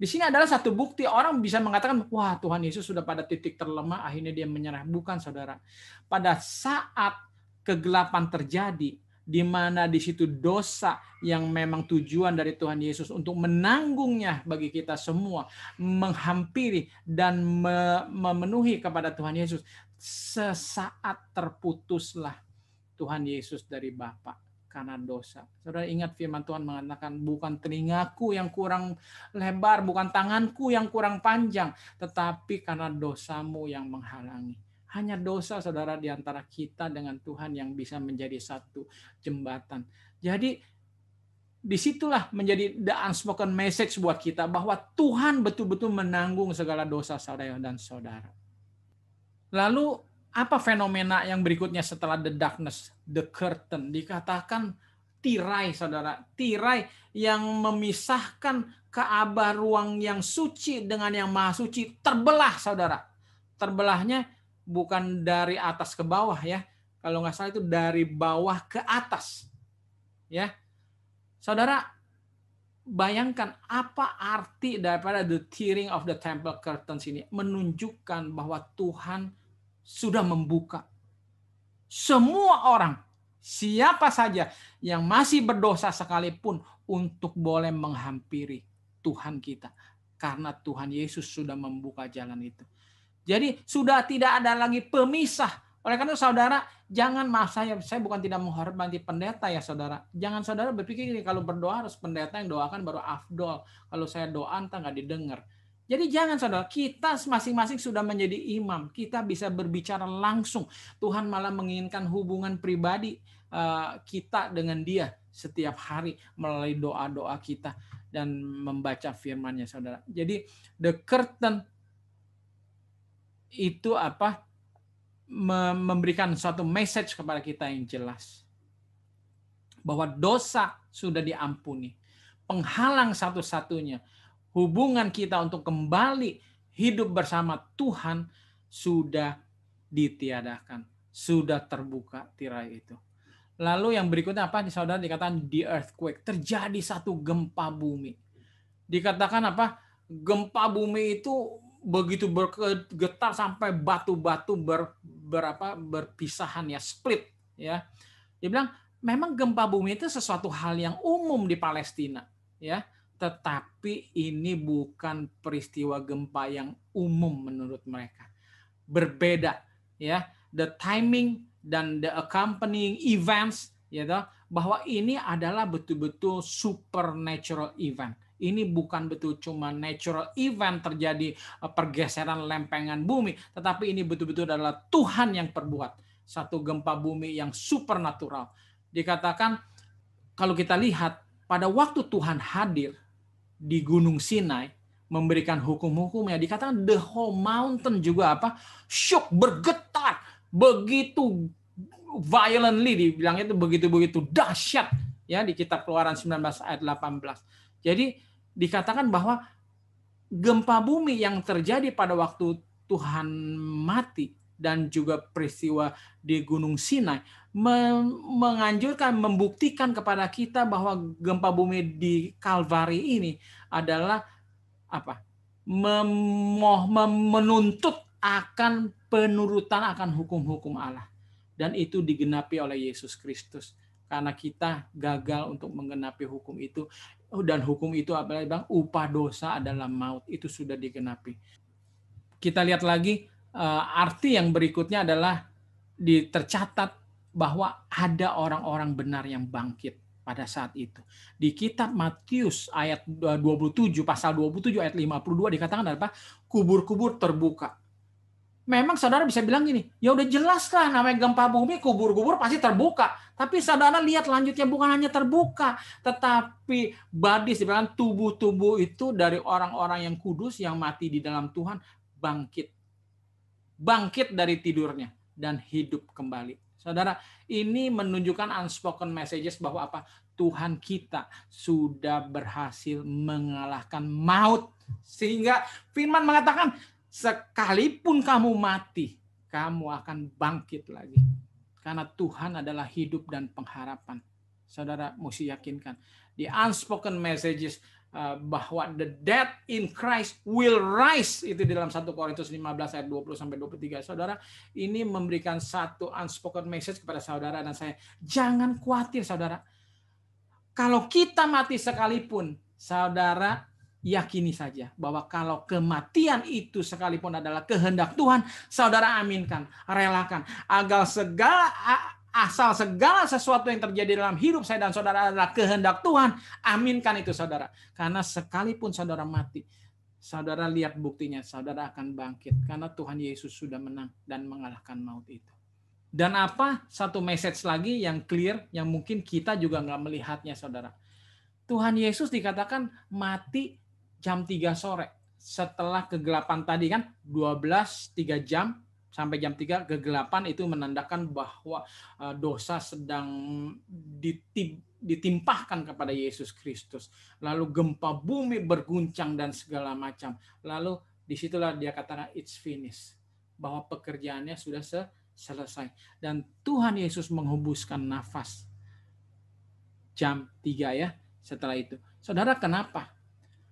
Di sini adalah satu bukti orang bisa mengatakan, wah Tuhan Yesus sudah pada titik terlemah, akhirnya dia menyerah. Bukan saudara. Pada saat kegelapan terjadi, di mana di situ dosa yang memang tujuan dari Tuhan Yesus untuk menanggungnya bagi kita semua, menghampiri dan memenuhi kepada Tuhan Yesus, sesaat terputuslah Tuhan Yesus dari Bapa karena dosa. Saudara ingat firman Tuhan mengatakan, bukan telingaku yang kurang lebar, bukan tanganku yang kurang panjang, tetapi karena dosamu yang menghalangi. Hanya dosa saudara di antara kita dengan Tuhan yang bisa menjadi satu jembatan. Jadi disitulah menjadi the unspoken message buat kita bahwa Tuhan betul-betul menanggung segala dosa saudara dan saudara. Lalu apa fenomena yang berikutnya setelah the darkness, the curtain? Dikatakan tirai saudara, tirai yang memisahkan Ka'bah, ruang yang suci dengan yang maha suci, terbelah saudara. Terbelahnya bukan dari atas ke bawah ya. Kalau nggak salah itu dari bawah ke atas. Ya. Saudara, bayangkan apa arti daripada the tearing of the temple curtains ini. Menunjukkan bahwa Tuhan sudah membuka semua orang, siapa saja yang masih berdosa sekalipun, untuk boleh menghampiri Tuhan kita. Karena Tuhan Yesus sudah membuka jalan itu. Jadi sudah tidak ada lagi pemisah. Oleh karena itu saudara, jangan saya bukan tidak menghormati pendeta ya saudara. Jangan saudara berpikir kalau berdoa harus pendeta yang doakan baru afdol. Kalau saya doa entah nggak didengar. Jadi jangan saudara, kita masing-masing sudah menjadi imam. Kita bisa berbicara langsung. Tuhan malah menginginkan hubungan pribadi kita dengan dia setiap hari melalui doa-doa kita dan membaca firman-Nya saudara. Jadi the curtain itu apa? Memberikan suatu message kepada kita yang jelas. Bahwa dosa sudah diampuni. Penghalang satu-satunya hubungan kita untuk kembali hidup bersama Tuhan sudah ditiadakan. Sudah terbuka tirai itu. Lalu yang berikutnya apa? Saudara dikatakan the earthquake. Terjadi satu gempa bumi. Dikatakan apa? Gempa bumi itu begitu bergetar sampai batu-batu berpisahan ya, split ya. Dia bilang memang gempa bumi itu sesuatu hal yang umum di Palestina ya. Tetapi ini bukan peristiwa gempa yang umum menurut mereka. Berbeda ya. The timing dan the accompanying events, bahwa ini adalah betul-betul supernatural event. Ini bukan betul cuma natural event terjadi pergeseran lempengan bumi, tetapi ini betul-betul adalah Tuhan yang perbuat. Satu gempa bumi yang supernatural. Dikatakan kalau kita lihat pada waktu Tuhan hadir di Gunung Sinai memberikan hukum-hukumnya, dikatakan the whole mountain juga shook, bergetar, begitu violently, dibilangnya itu begitu dahsyat ya di kitab Keluaran 19 ayat 18. Jadi dikatakan bahwa gempa bumi yang terjadi pada waktu Tuhan mati dan juga peristiwa di Gunung Sinai menganjurkan, membuktikan kepada kita bahwa gempa bumi di Kalvari ini adalah menuntut akan penurutan akan hukum-hukum Allah. Dan itu digenapi oleh Yesus Kristus. Karena kita gagal untuk menggenapi hukum itu. Dan hukum itu apalagi upah dosa adalah maut. Itu sudah digenapi. Kita lihat lagi arti yang berikutnya adalah tercatat bahwa ada orang-orang benar yang bangkit pada saat itu. Di kitab Matius ayat 27, pasal 27 ayat 52 dikatakan apa? Kubur-kubur terbuka. Memang saudara bisa bilang gini, ya udah jelas lah namanya gempa bumi, kubur-kubur pasti terbuka. Tapi saudara lihat lanjutnya bukan hanya terbuka, tetapi badis, dibilang tubuh-tubuh itu dari orang-orang yang kudus yang mati di dalam Tuhan bangkit. Bangkit dari tidurnya dan hidup kembali. Saudara, ini menunjukkan unspoken messages bahwa Tuhan kita sudah berhasil mengalahkan maut. Sehingga firman mengatakan, sekalipun kamu mati, kamu akan bangkit lagi. Karena Tuhan adalah hidup dan pengharapan. Saudara mesti yakinkan. The unspoken messages bahwa the dead in Christ will rise, itu di dalam 1 Korintus 15 ayat 20-23. Saudara, ini memberikan satu unspoken message kepada saudara dan saya. Jangan khawatir saudara. Kalau kita mati sekalipun, saudara yakini saja bahwa kalau kematian itu sekalipun adalah kehendak Tuhan, saudara aminkan, relakan agar asal segala sesuatu yang terjadi dalam hidup saya dan saudara adalah kehendak Tuhan, aminkan itu saudara. Karena sekalipun saudara mati, saudara lihat buktinya, saudara akan bangkit. Karena Tuhan Yesus sudah menang dan mengalahkan maut itu. Dan satu message lagi yang clear, yang mungkin kita juga nggak melihatnya saudara. Tuhan Yesus dikatakan mati jam 3 sore. Setelah kegelapan tadi kan, 3 jam, sampai jam 3 kegelapan itu menandakan bahwa dosa sedang ditimpahkan kepada Yesus Kristus. Lalu gempa bumi berguncang dan segala macam. Lalu disitulah dia katakan it's finished. Bahwa pekerjaannya sudah selesai. Dan Tuhan Yesus menghembuskan nafas. Jam 3 ya setelah itu. Saudara kenapa?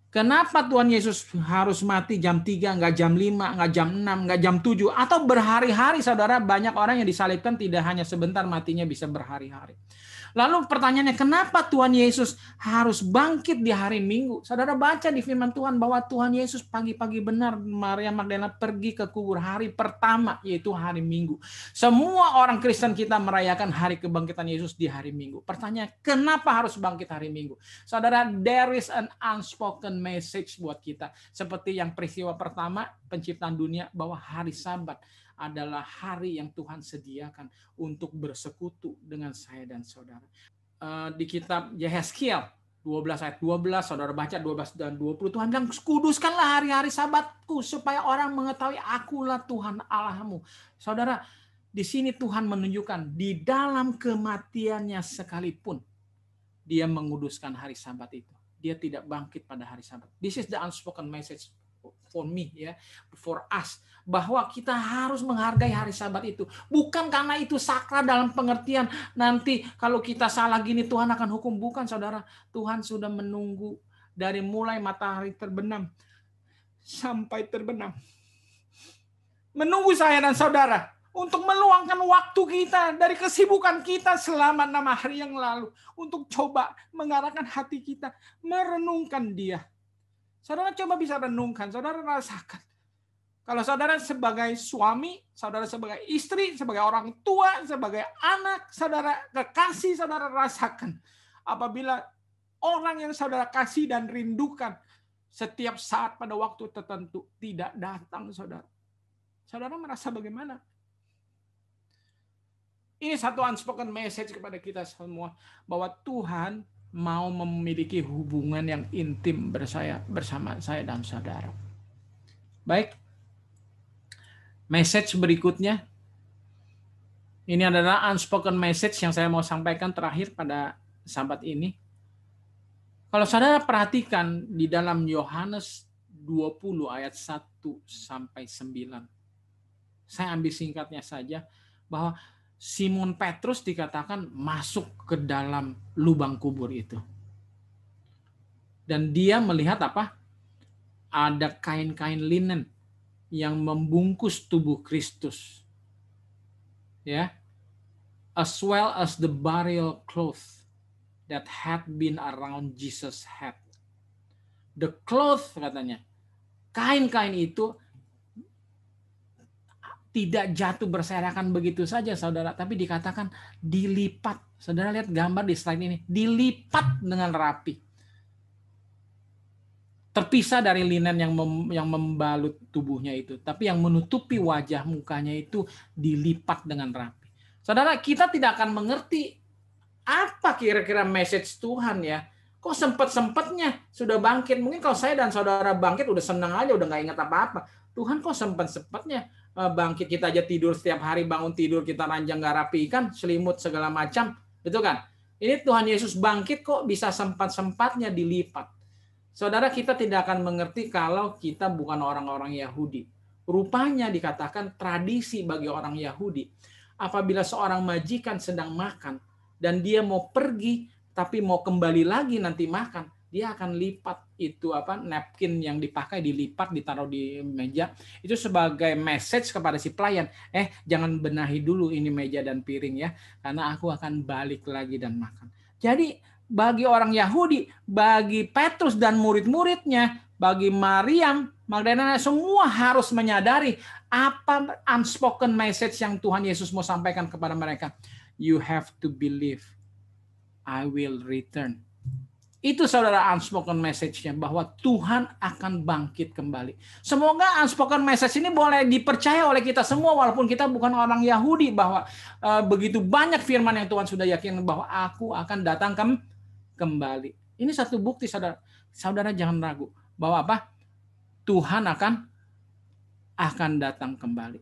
Kenapa Tuhan Yesus harus mati jam 3, nggak jam 5, nggak jam 6, nggak jam 7, atau berhari-hari saudara? Banyak orang yang disalibkan tidak hanya sebentar, matinya bisa berhari-hari. Lalu pertanyaannya, kenapa Tuhan Yesus harus bangkit di hari Minggu? Saudara baca di firman Tuhan bahwa Tuhan Yesus pagi-pagi benar Maria Magdalena pergi ke kubur hari pertama, yaitu hari Minggu. Semua orang Kristen kita merayakan hari kebangkitan Yesus di hari Minggu. Pertanyaan, kenapa harus bangkit hari Minggu? Saudara, there is an unspoken message buat kita. Seperti yang peristiwa pertama penciptaan dunia, bahwa hari Sabat adalah hari yang Tuhan sediakan untuk bersekutu dengan saya dan saudara. Di kitab Yehezkiel 12 ayat 12, saudara baca 12 dan 20, Tuhan bilang, kuduskanlah hari-hari Sabatku supaya orang mengetahui akulah Tuhan Allahmu. Saudara, di sini Tuhan menunjukkan di dalam kematiannya sekalipun dia menguduskan hari Sabat itu. Dia tidak bangkit pada hari Sabat. This is the unspoken message for me, ya, for us, bahwa kita harus menghargai hari Sabat itu. Bukan karena itu sakral dalam pengertian nanti kalau kita salah gini Tuhan akan hukum. Bukan saudara. Tuhan sudah menunggu dari mulai matahari terbenam sampai terbenam. Menunggu saya dan saudara untuk meluangkan waktu kita dari kesibukan kita selama 6 hari yang lalu untuk coba mengarahkan hati kita, merenungkan Dia. Saudara coba bisa renungkan, saudara rasakan. Kalau saudara sebagai suami, saudara sebagai istri, sebagai orang tua, sebagai anak, saudara kekasih, saudara rasakan. Apabila orang yang saudara kasih dan rindukan setiap saat pada waktu tertentu tidak datang, saudara. Saudara merasa bagaimana? Ini satu unspoken message kepada kita semua, bahwa Tuhan mau memiliki hubungan yang intim bersama saya dan saudara. Baik. Message berikutnya, ini adalah unspoken message yang saya mau sampaikan terakhir pada sahabat ini. Kalau saudara perhatikan di dalam Yohanes 20 ayat 1 sampai 9. Saya ambil singkatnya saja, bahwa Simon Petrus dikatakan masuk ke dalam lubang kubur itu. Dan dia melihat apa? Ada kain-kain linen yang membungkus tubuh Kristus, ya, as well as the burial cloth that had been around Jesus' head. The cloth, katanya, kain-kain itu tidak jatuh berserakan begitu saja, saudara, tapi dikatakan dilipat. Saudara lihat gambar di slide ini, dilipat dengan rapi. Terpisah dari linen yang membalut tubuhnya itu, tapi yang menutupi wajah mukanya itu dilipat dengan rapi. Saudara, kita tidak akan mengerti apa kira-kira message Tuhan ya. Kok sempet-sempetnya sudah bangkit? Mungkin kalau saya dan saudara bangkit udah senang aja, udah nggak ingat apa-apa. Tuhan kok sempet-sempetnya bangkit, kita aja tidur setiap hari, bangun tidur kita ranjang nggak rapi kan, selimut segala macam, betul kan? Ini Tuhan Yesus bangkit kok bisa sempat-sempatnya dilipat. Saudara, kita tidak akan mengerti kalau kita bukan orang-orang Yahudi. Rupanya dikatakan tradisi bagi orang Yahudi, apabila seorang majikan sedang makan dan dia mau pergi tapi mau kembali lagi nanti makan, dia akan lipat itu napkin yang dipakai, dilipat, ditaruh di meja. Itu sebagai message kepada si pelayan, jangan benahi dulu ini meja dan piring ya, karena aku akan balik lagi dan makan. Jadi bagi orang Yahudi, bagi Petrus dan murid-muridnya, bagi Maryam Magdalena, semua harus menyadari apa unspoken message yang Tuhan Yesus mau sampaikan kepada mereka. You have to believe I will return. Itu saudara unspoken message-nya, bahwa Tuhan akan bangkit kembali. Semoga unspoken message ini boleh dipercaya oleh kita semua walaupun kita bukan orang Yahudi, bahwa begitu banyak firman yang Tuhan sudah yakin bahwa aku akan datang kembali. Ini satu bukti, saudara. Saudara jangan ragu bahwa Tuhan akan datang kembali.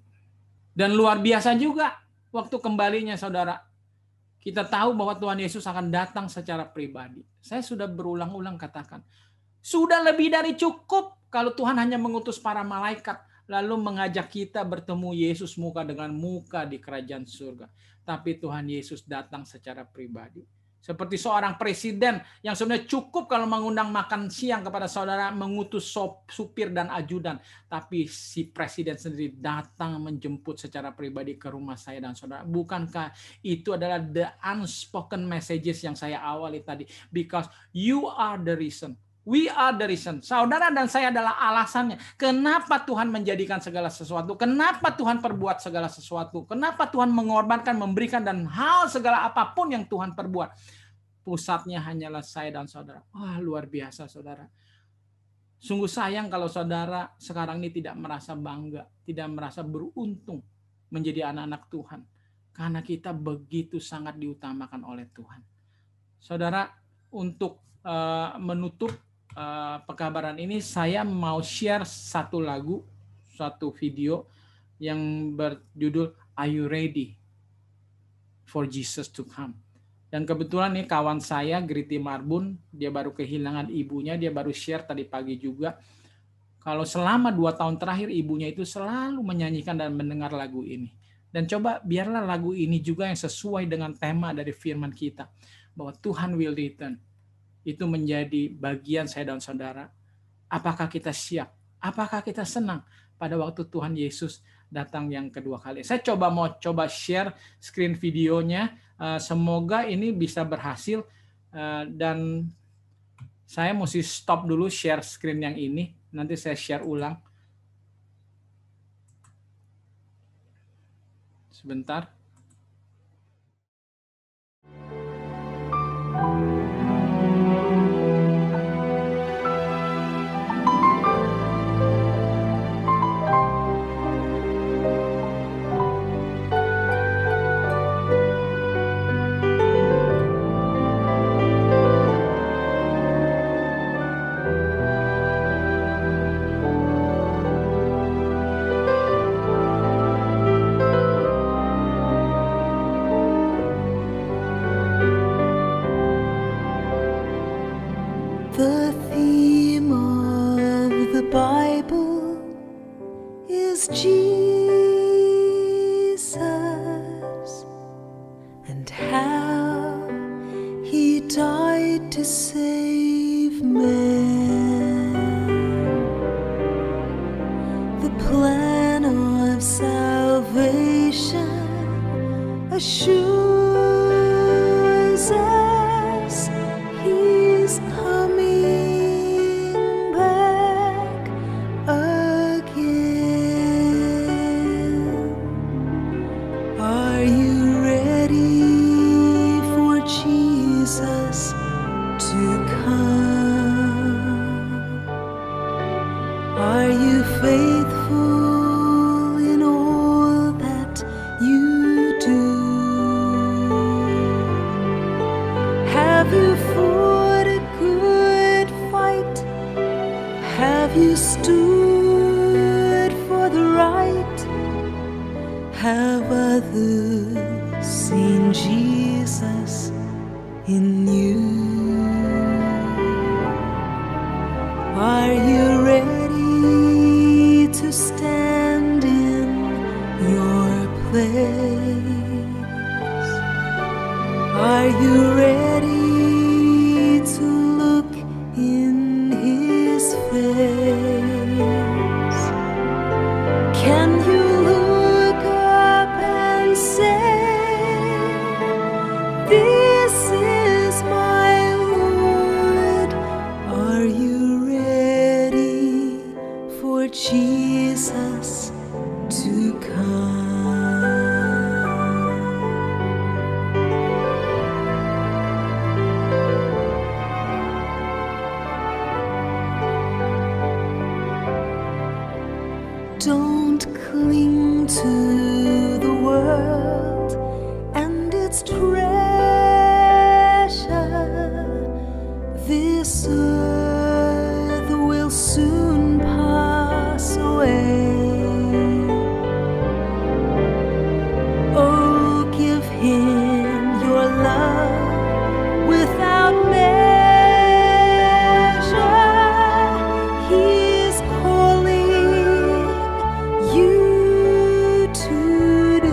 Dan luar biasa juga waktu kembalinya, saudara. Kita tahu bahwa Tuhan Yesus akan datang secara pribadi. Saya sudah berulang-ulang katakan, sudah lebih dari cukup kalau Tuhan hanya mengutus para malaikat lalu mengajak kita bertemu Yesus muka dengan muka di kerajaan surga. Tapi Tuhan Yesus datang secara pribadi. Seperti seorang presiden yang sebenarnya cukup kalau mengundang makan siang kepada saudara, mengutus supir dan ajudan. Tapi si presiden sendiri datang menjemput secara pribadi ke rumah saya dan saudara. Bukankah itu adalah the unspoken messages yang saya awali tadi? Because you are the reason. We are the reason. Saudara dan saya adalah alasannya. Kenapa Tuhan menjadikan segala sesuatu? Kenapa Tuhan perbuat segala sesuatu? Kenapa Tuhan mengorbankan, memberikan, dan hal segala apapun yang Tuhan perbuat? Pusatnya hanyalah saya dan saudara. Wah, luar biasa, saudara. Sungguh sayang kalau saudara sekarang ini tidak merasa bangga, tidak merasa beruntung menjadi anak-anak Tuhan. Karena kita begitu sangat diutamakan oleh Tuhan. Saudara, untuk menutup pekabaran ini, saya mau share satu lagu, satu video yang berjudul Are You Ready for Jesus to Come? Dan kebetulan nih kawan saya, Griti Marbun, dia baru kehilangan ibunya, dia baru share tadi pagi juga. Kalau selama 2 tahun terakhir ibunya itu selalu menyanyikan dan mendengar lagu ini. Dan coba biarlah lagu ini juga yang sesuai dengan tema dari firman kita, bahwa Tuhan will return. Itu menjadi bagian saya dan saudara. Apakah kita siap? Apakah kita senang pada waktu Tuhan Yesus datang yang kedua kali? Saya mau share screen videonya. Semoga ini bisa berhasil. Dan saya mesti stop dulu share screen yang ini. Nanti saya share ulang. Sebentar. The theme of the Bible is Jesus and how He died to save man. The plan of salvation assures us He's coming back again. Are you ready for Jesus to come? Are you faithful in all that you do? Have you fought a good fight? Have you stood for the right? Have others seen Jesus in you? Are you ready to stand in your place? Are you ready to look in His face? Can you look up and say, "This is my Lord"? Are you ready for Jesus to come? Don't cling to the world and its treasure. This earth will soon pass away. Oh, give Him your love without measure. He's calling you today.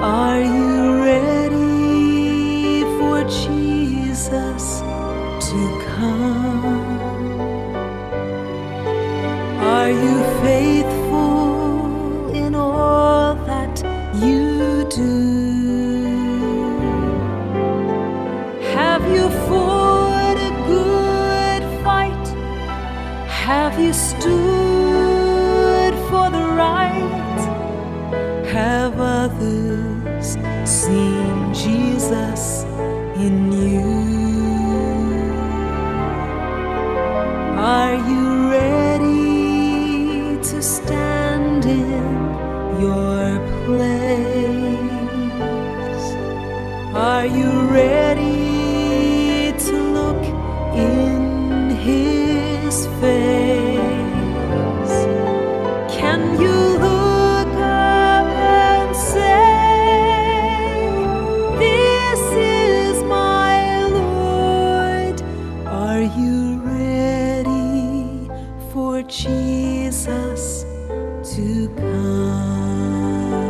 Are you ready for Jesus to come? Are you faithful in all that you do? Have you fought a good fight? Have you stood for the right? Have others seen Jesus in you? Are you ready to stand in your place? Are you ready to look in His face? Can you look up and say, "This is my Lord"? Are you ready for Jesus to come?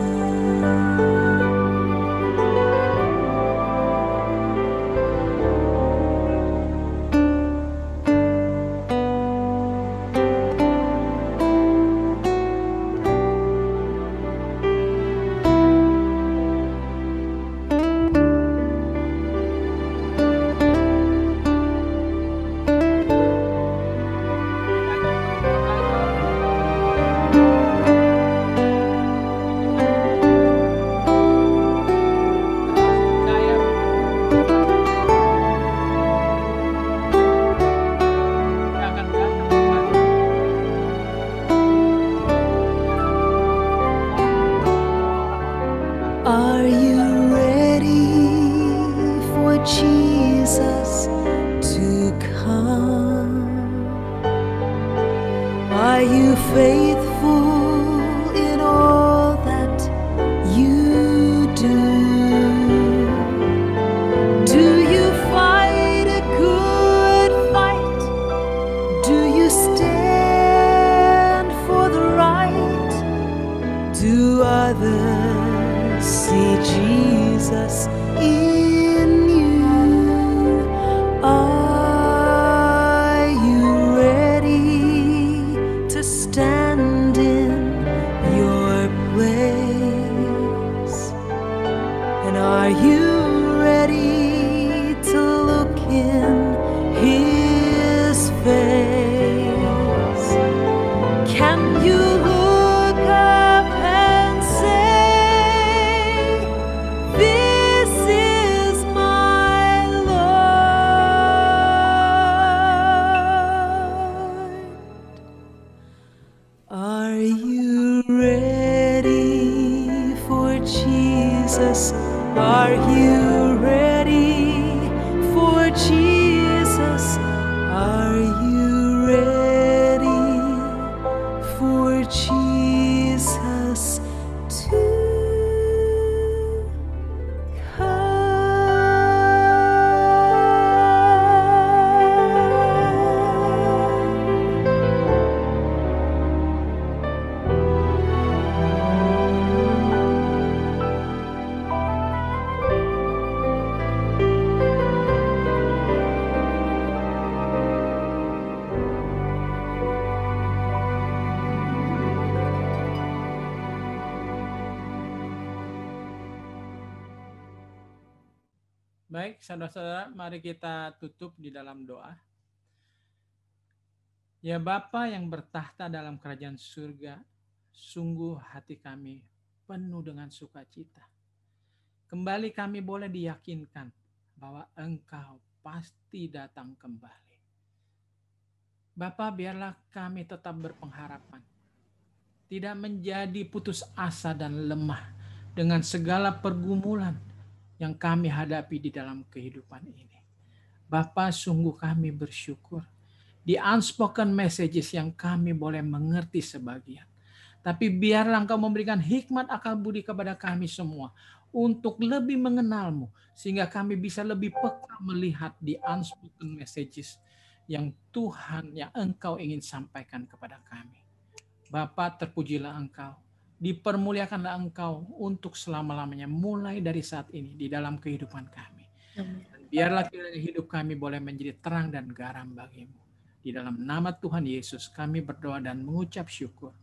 Jesus, in you. Are you ready to stand in your place? And are you ready to look in His face? Can you look up and say, "This is my Lord"? Are you ready for Jesus? Are you ready for Jesus? Are you ready for Jesus to Baik, saudara-saudara, mari kita tutup di dalam doa. Ya Bapa yang bertahta dalam kerajaan surga, sungguh hati kami penuh dengan sukacita. Kembali kami boleh diyakinkan bahwa Engkau pasti datang kembali. Bapa, biarlah kami tetap berpengharapan, tidak menjadi putus asa dan lemah dengan segala pergumulan yang kami hadapi di dalam kehidupan ini. Bapa, sungguh kami bersyukur di unspoken messages yang kami boleh mengerti sebagian. Tapi biarlah Engkau memberikan hikmat akal budi kepada kami semua untuk lebih mengenal-Mu, sehingga kami bisa lebih peka melihat di unspoken messages yang Tuhan, yang Engkau ingin sampaikan kepada kami. Bapa, terpujilah Engkau, dipermuliakanlah Engkau untuk selama-lamanya, mulai dari saat ini di dalam kehidupan kami. Amin. Dan biarlah kiranya hidup kami boleh menjadi terang dan garam bagi-Mu. Di dalam nama Tuhan Yesus kami berdoa dan mengucap syukur.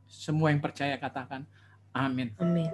Semua yang percaya katakan amin. Amin.